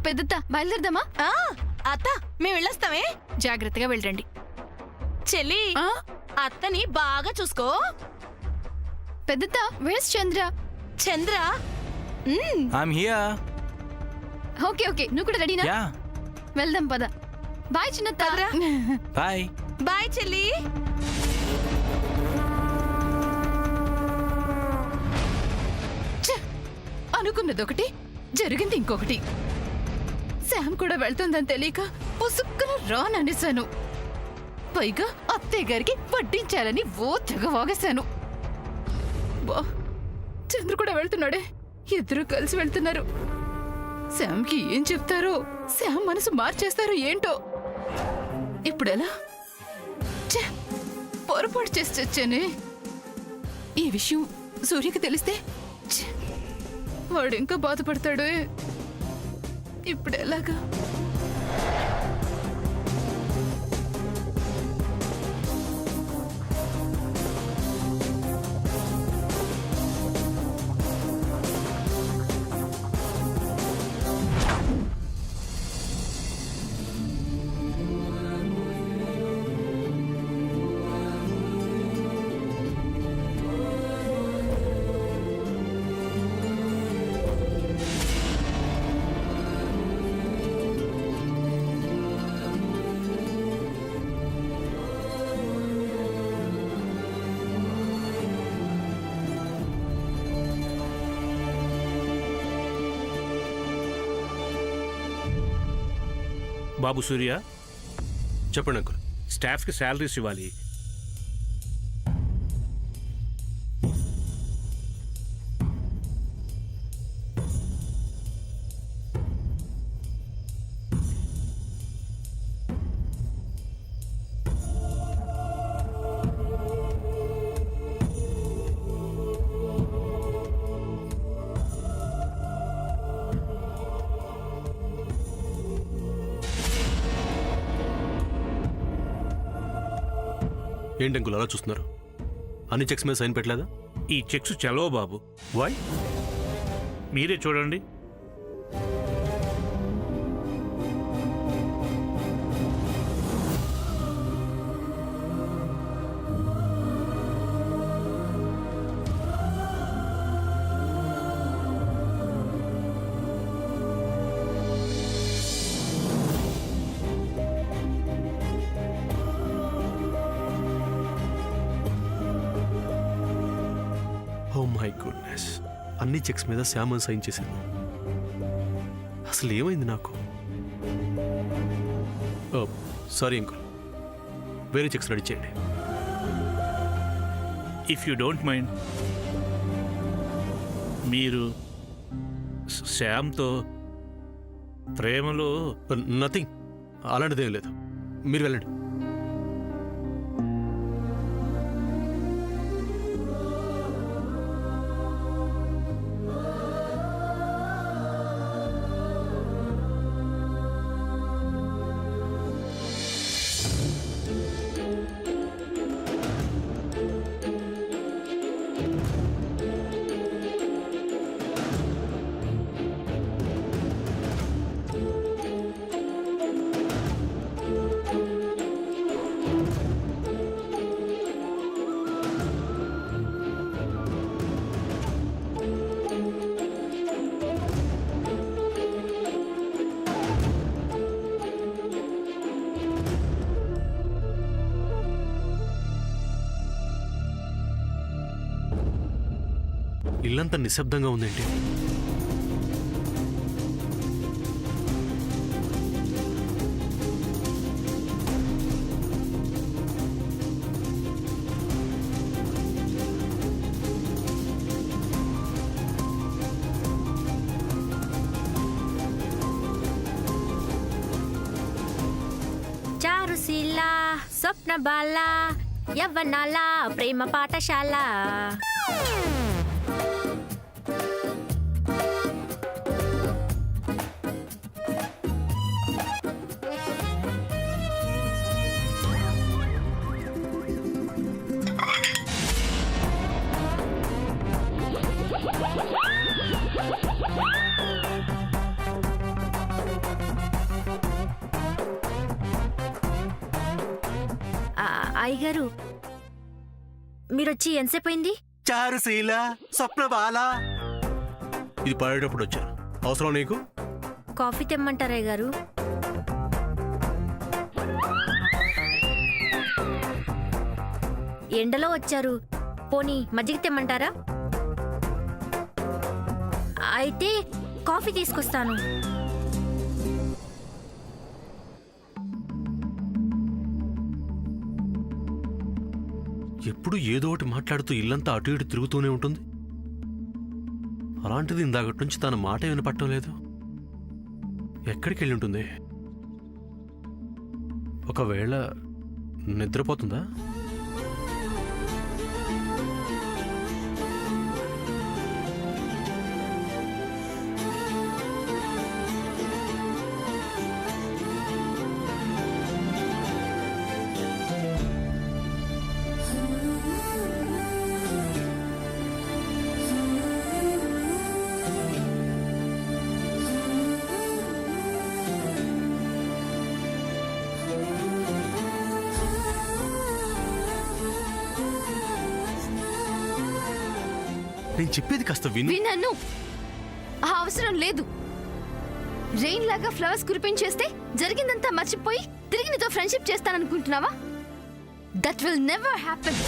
పెద్దత్త బయలుదేరదామా? అత్త మేము వెళ్ళొస్తామే. జాగ్రత్తగా వెళ్ళండి. చెల్లి అత్తని బాగా చూసుకో. పెద్దత్త వేస్ చంద్ర. చంద్ర ఐమ్ హియర్. ఓకే ఓకే, నువ్వు కూడా రెడీనా? యా. వెళ్దాం పద. బాయ్ చిన్నత్త. బాయ్. బాయ్ చెల్లి. అనుకున్నది ఒకటి, జరిగింది ఇంకొకటి. శామ్ కూడా వెళ్తుందని తెలియక పుసుక్కున రాననేశాను. పైగా అత్తయ్య గారికి వడ్డించాలని ఓ తెగ వాగేశాను. చంద్ర కూడా వెళ్తున్నాడే, ఇద్దరు కలిసి వెళ్తున్నారు. శామ్కి ఏం చెప్తారో, శామ్ మనసు మార్చేస్తారో ఏంటో. ఇప్పుడెలా? పొరపాటు చేసి చచ్చానే. ఈ విషయం సూర్యకి తెలిస్తే వాడు ఇంకా బాధపడతాడు. ఇప్పుడు ఎలాగా? బాబు సూర్య, చెప్పండి అంకుల్. స్టాఫ్కి శాలరీస్ ఇవ్వాలి. ఏంటి అంకుల్ అలా చూస్తున్నారు? అన్ని చెక్స్ మీద సైన్ పెట్టలేదా? ఈ చెక్స్ చలవ బాబు. వై? మీరే చూడండి. ఓ మై గుడ్నెస్, అన్ని చెక్స్ మీద శ్యామన్ సైన్ చేశాను. అసలు ఏమైంది నాకు? సారీ అంకుల్, వేరే చెక్స్ రెడీ చేయండి. ఇఫ్ యూ డోంట్ మైండ్, మీరు శ్యామ్తో ప్రేమలో? నథింగ్, అలాంటిదేం లేదు. మీరు వెళ్ళండి. ఇల్లంతా నిశ్శబ్దంగా ఉందేంటి? చారుశీల స్వప్న బాల యవ్వనాల ప్రేమ పాఠశాల. అయ్యగారు మీరొచ్చి ఎంతసేపు అయింది? చారుశీల స్వప్నబాల ఇది పాడేటప్పుడు వచ్చాను. అవసరం నీకు? కాఫీ తెమ్మంటారా అయ్యగారు? ఎండలో వచ్చారు, పోనీ మజ్జిగ తెమ్మంటారా? అయితే కాఫీ తీసుకొస్తాను. ఎప్పుడు ఏదో ఒకటి మాట్లాడుతూ ఇల్లంతా అటు ఇటు తిరుగుతూనే ఉంటుంది. అలాంటిది ఇందాకటి నుంచి తన మాట వినపట్టం లేదు. ఎక్కడికి వెళ్ళి ఉంటుంది? ఒకవేళ నిద్రపోతుందా? నేను చెప్పేది కాస్త విను. వినను. ఆ అవసరం లేదు. రెయిన్ లాగా ఫ్లవర్స్ కురిపించేస్తే జరిగిందంతా మర్చిపోయి తిరిగి నీతో ఫ్రెండ్షిప్ చేస్తాననుకుంటున్నావా? That will never happen.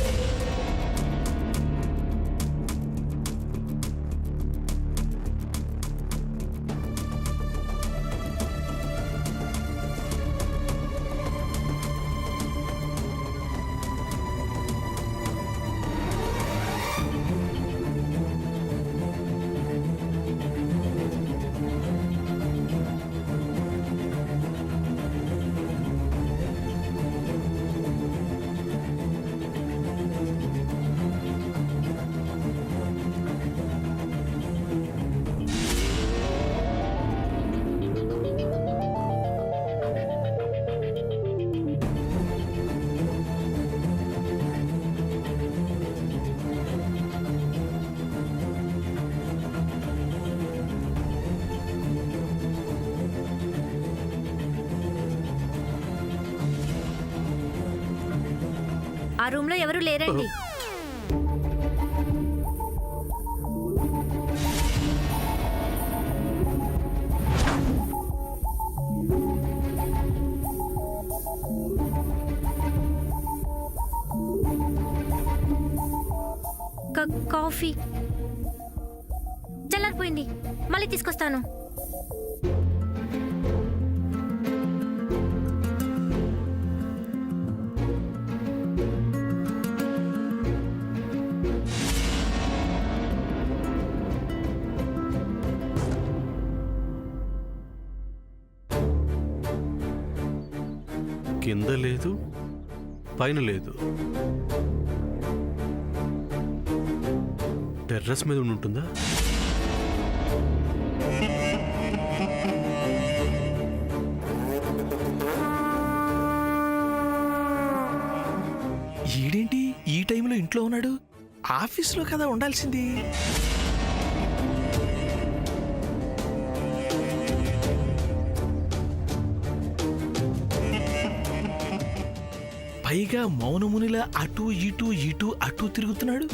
ఆ రూమ్ లో ఎవరు లేరండి. కాఫీ చల్లారిపోయింది, మళ్ళీ తీసుకొస్తాను. కింద లేదు, పైన లేదు. టెర్రస్ మీద ఉంటుందా? ఈడేంటి ఈ టైంలో ఇంట్లో ఉన్నాడు? ఆఫీస్లో కదా ఉండాల్సింది. పైగా మౌనమునిలా అటు ఇటు ఇటు అటు తిరుగుతున్నాడు.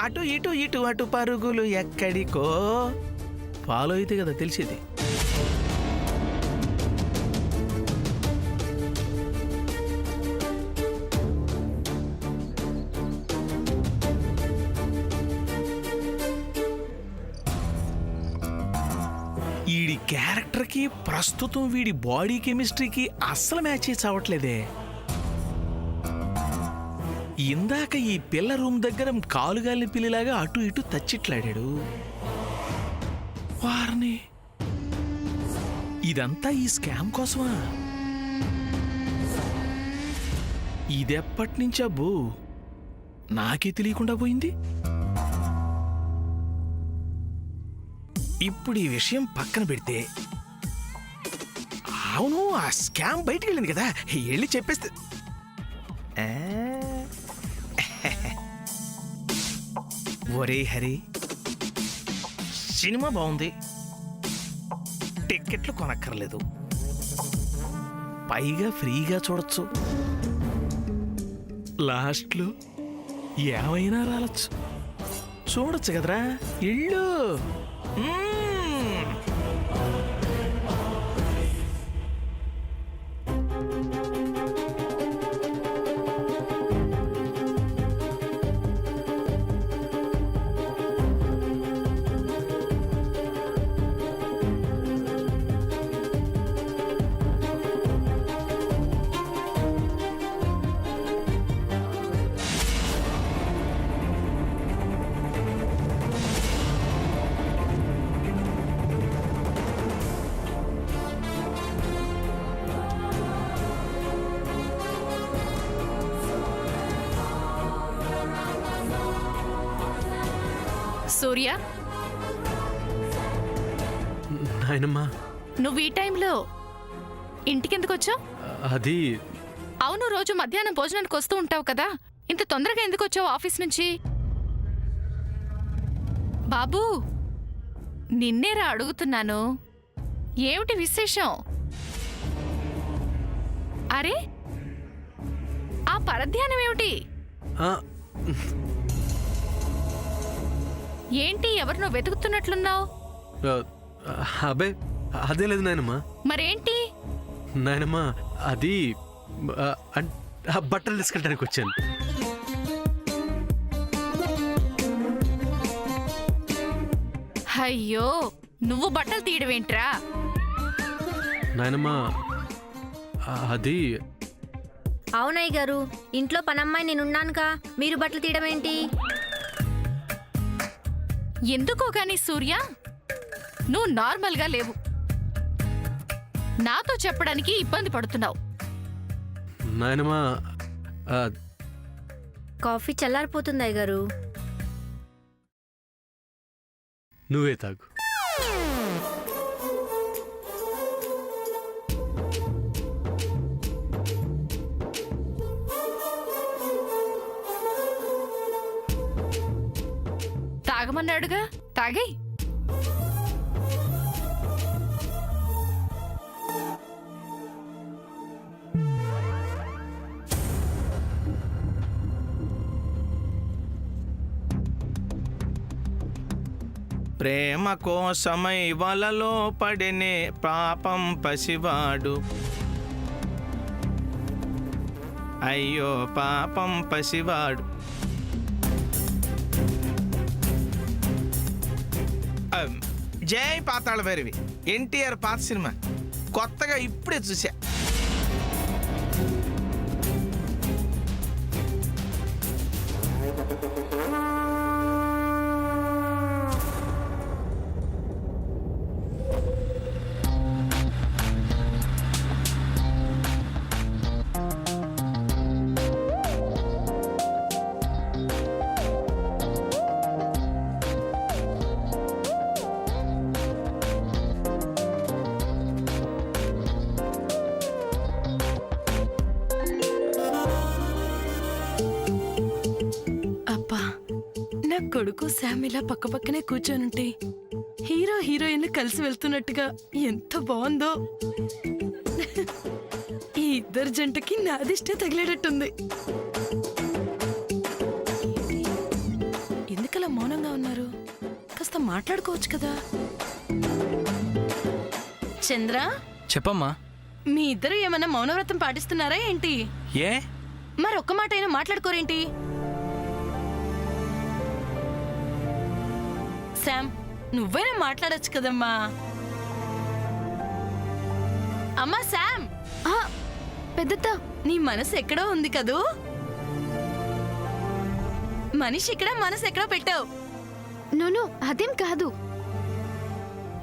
అటు ఇటు ఇటు అటు పరుగులు ఎక్కడికో. ఫాలో అయితే కదా తెలిసేది. వీడి క్యారెక్టర్కి ప్రస్తుతం వీడి బాడీ కెమిస్ట్రీకి అస్సలు మ్యాచ్ చావట్లేదే. ఇందాక ఈ పిల్ల రూమ్ దగ్గర కాలుగాలిన పిల్లిలాగా అటు ఇటు తచ్చిట్లాడాడు. వారిని ఇదంతా ఈ స్కామ్ కోసమా? ఇదెప్పటి నుంచి అబ్బో నాకే తెలియకుండా పోయింది. ఇప్పుడు ఈ విషయం పక్కన పెడితే, అవును ఆ స్కామ్ బయటికి వెళ్ళింది కదా, వెళ్ళి చెప్పేస్తే. ఒరే హరి, సినిమా బాగుంది, టిక్కెట్లు కొనక్కర్లేదు, పైగా ఫ్రీగా చూడొచ్చు. లాస్ట్లో ఏమైనా రాలచ్చు. చూడొచ్చు కదరా ఇల్లు. సూర్య, నాయనమ్మా, నువ్వు ఈ టైంలో ఇంటికెందుకు వచ్చావు? అది అవును, రోజు మధ్యాహ్నం భోజనానికి వస్తూ ఉంటావు కదా, ఇంత తొందరగా ఎందుకు వచ్చావు ఆఫీస్ నుంచి? బాబూ, నిన్నేరా అడుగుతున్నాను, ఏమిటి విశేషం? అరే, ఆ పరధ్యానం ఏమిటి? ఆ, ఏంటి, ఎవరినో వెతుకుతున్నట్లున్నావు? ఆ, అబే అదే లేదు నాయనమ్మా. మరేంటి? నాయనమ్మా, అది ఆ బట్టలు తీసుకెళ్ళడానికి వచ్చాను. అయ్యో, నువ్వు బట్టలు తీయడమేంట్రా? నాయనమ్మా, అది అవునయ్య గారు, ఇంట్లో పనమ్మాయి నేనున్నానుగా, మీరు బట్టలు తీయడం ఏంటి? ఎందుకో గాని సూర్య, నువ్వు నార్మల్గా లేవు. నాతో చెప్పడానికి ఇబ్బంది పడుతున్నావు. నాయనమ్మా, కాఫీ చల్లారిపోతుంది అయ్య గారు. నువ్వే తాగు. తాగమన్నాడుగా, తాగేయ్. ప్రేమ కోసమై వలలో పడినే పాపం పసివాడు, అయ్యో పాపం పసివాడు. జై పాతాళ భైరవి, ఎన్టీఆర్ పాత సినిమా, కొత్తగా ఇప్పుడే చూసా. కొడుకు శామ్ ఇలా పక్కపక్కనే కూర్చోనుంటే హీరో హీరోయిన్ కలిసి వెళ్తున్నట్టుగా ఎంత బాగుందో. ఈ ఇద్దరు జంటకి నాదిష్టే తగిలేటట్టుంది. ఎందుకలా మౌనంగా ఉన్నారు? కాస్త మాట్లాడుకోవచ్చు కదా. చంద్ర, చెప్పమ్మా. మీ ఇద్దరు ఏమన్నా మౌనవ్రతం పాటిస్తున్నారా ఏంటి? ఏ మరొక్క మాట అయినా మాట్లాడుకోరేంటి? శామ్, నువ్వైనా మాట్లాడొచ్చు కదమ్మా. అమ్మా శామ్, పెద్దత్త, నీ మనసు ఎక్కడో ఉంది కదూ. మనిషి ఇక్కడ, మనసు ఎక్కడో పెట్టావు. నోను, అదేం కాదు.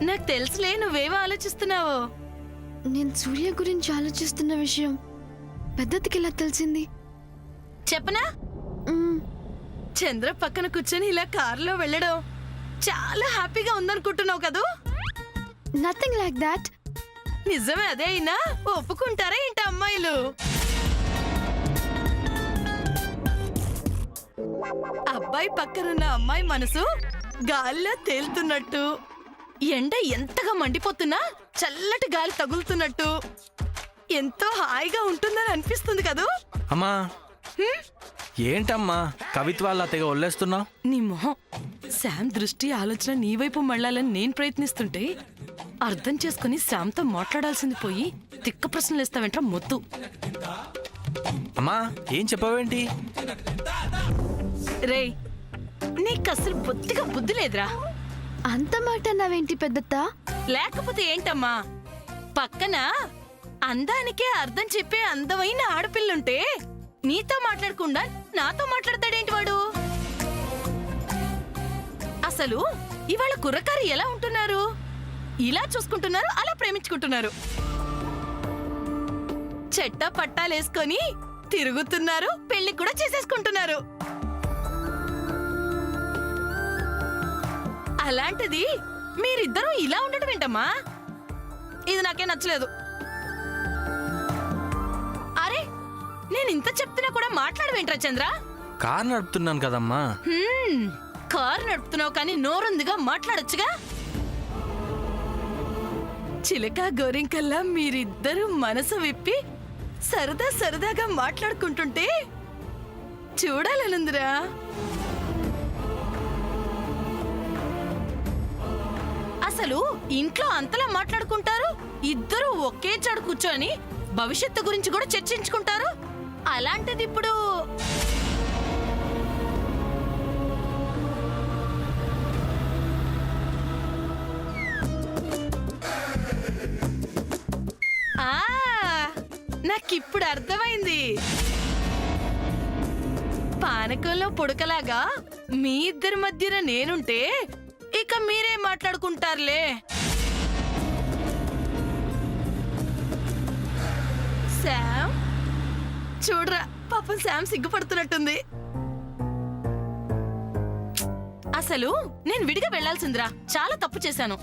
నాకు తెలుసులే నువ్వేమో ఆలోచిస్తున్నావో. నేను సూర్య గురించి ఆలోచిస్తున్న విషయం పెద్దత్తకి ఎలా తెలిసింది? చెప్పనా? మ్మ్. చంద్ర పక్కన కూర్చొని ఇలా కారులో వెళ్ళడం చాలా హ్యాపీగా ఉందనుకుంటున్నావు కదూ. Nothing like that. నిజమే, అదే అయినా ఒప్పుకుంటారా ఏంటి అమ్మాయిలు? అబ్బాయి పక్కనున్న అమ్మాయి మనసు గాలిలో తేలుతున్నట్టు, ఎండ ఎంతగా మండిపోతున్నా చల్లటి గాలి తగులుతున్నట్టు ఎంతో హాయిగా ఉంటుందని అనిపిస్తుంది కదూ. అమ్మా, ఏంటమ్మా కవిత్వాల్లా తెగ ఒల్లేస్తున్నావు? నీ మొహం. శామ్ దృష్టి ఆలోచన నీ వైపు మళ్ళాలని నేను ప్రయత్నిస్తుంటే అర్థం చేసుకుని శామ్తో మాట్లాడాల్సింది పోయి తిక్క ప్రశ్నలు ఇస్తావేంట్రా మొద్దు. అమ్మా ఏం చెప్పావేంటి? రేయ్, నీకు అసలు బొత్తిగా బుద్ధి లేదురా. అంత మాట నావేంటి పెద్దత్త? లేకపోతే ఏంటమ్మా, పక్కన అందానికే అర్థం చెప్పే అందమైన ఆడపిల్లుంటే నీతో మాట్లాడకుండా నాతో మాట్లాడతాడేంటి వాడు? అసలు ఇవాళ కుర్రకారు ఎలా ఉంటున్నారు? ఇలా చూసుకుంటున్నారు, అలా ప్రేమించుకుంటున్నారు, చెట్టా పట్టాలేసుకొని తిరుగుతున్నారు, పెళ్లి కూడా చేసేసుకుంటున్నారు. అలాంటిది మీరిద్దరూ ఇలా ఉండడం ఏంటమ్మా? ఇది నాకే నచ్చలేదు. అరే, నేను ఇంత చెప్తున్నా కూడా మాట్లాడవేంట్రా చంద్ర? కారు నడుపుతున్నాను కదమ్మా. కారు నడుపుతున్నావు కానీ నోరుందిగా మాట్లాడొచ్చుగా. చిలక గోరింకల్లా మీరిద్దరూ మనసు విప్పి సరదా సరదాగా మాట్లాడుకుంటుంటే చూడాలనుందిరా. అసలు ఇంట్లో అంతలా మాట్లాడుకుంటారు, ఇద్దరు ఒకే చాడు కూర్చొని భవిష్యత్తు గురించి కూడా చర్చించుకుంటారు. అలాంటిది ఇప్పుడు నాకిప్పుడు అర్థమైంది. పానకంలో పుడకలాగా మీ ఇద్దరి మధ్యన నేనుంటే ఇక మీరే మాట్లాడుకుంటారులే. శామ్ చూడరా, పాపం శామ్ సిగ్గుపడుతున్నట్టుంది. అసలు నేను విడిగా వెళ్లాల్సిందిరా, చాలా తప్పు చేశాను.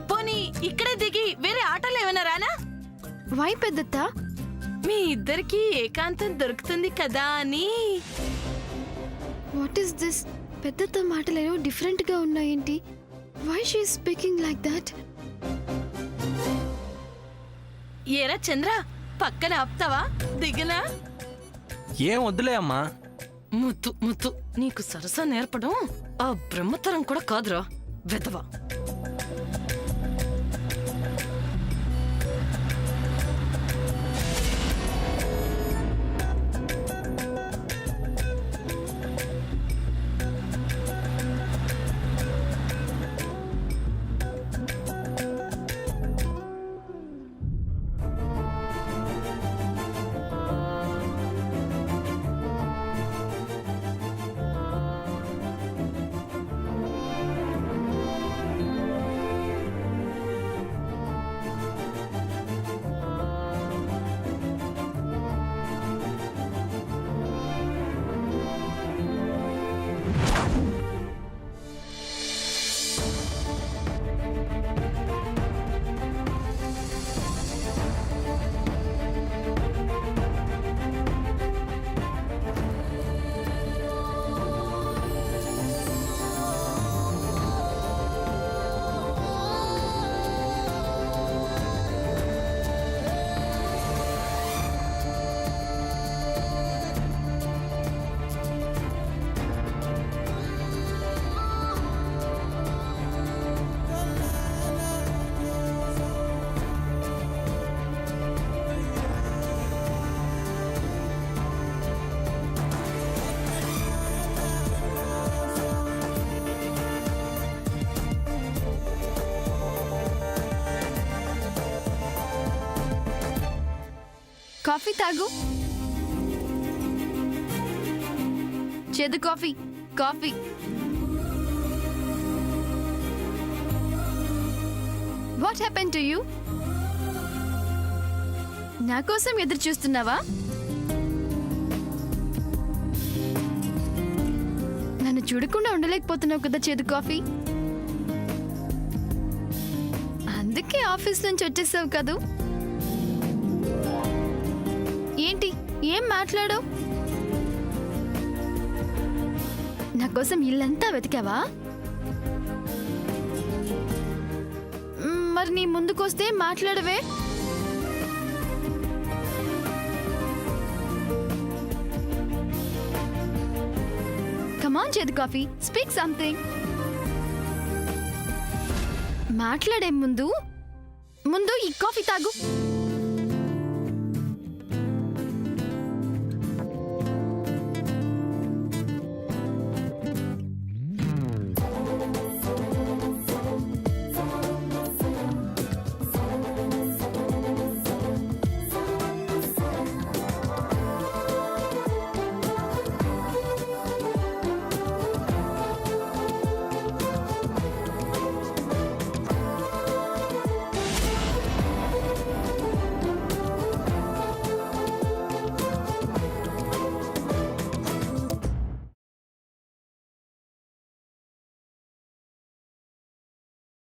పోనీ ఇక్కడే దిగి వేరే ఆటోలు ఏమైనా రానా? వై పెద్దత్త? మీ ఇద్దరికి ఏకాంతం దొరుకుతుంది కదా అని. What is this? పెద్దత్త మాటలేనో డిఫరెంట్ గా ఉన్నాయేంటి? Why she speaking like that? ఏరా చంద్ర, పక్కన ఆపుతావా? దిగనా? ఏం వద్దులే అమ్మా. ముత్తు ముత్తు, నీకు సరసా నేర్పడం ఆ బ్రహ్మతరం కూడా కాదురా వెధవా. కాఫీ తాగు. చేదు coffee. Coffee. What happen to you? నా కోసం ఎదురు చూస్తున్నావా? నన్ను చూడకుండా ఉండలేకపోతున్నావు కదా చేదు కాఫీ. అందుకే ఆఫీస్ నుంచి వచ్చేసావు కదూ. ఏంటి ఏం మాట్లాడవు? నా కోసం ఇల్లంతా వెతికావా? మరి నీ ముందుకొస్తే మాట్లాడవే. కమాన్ చేదు కాఫీ, స్పీక్ సంథింగ్. మాట్లాడే ముందు ఈ కాఫీ తాగు.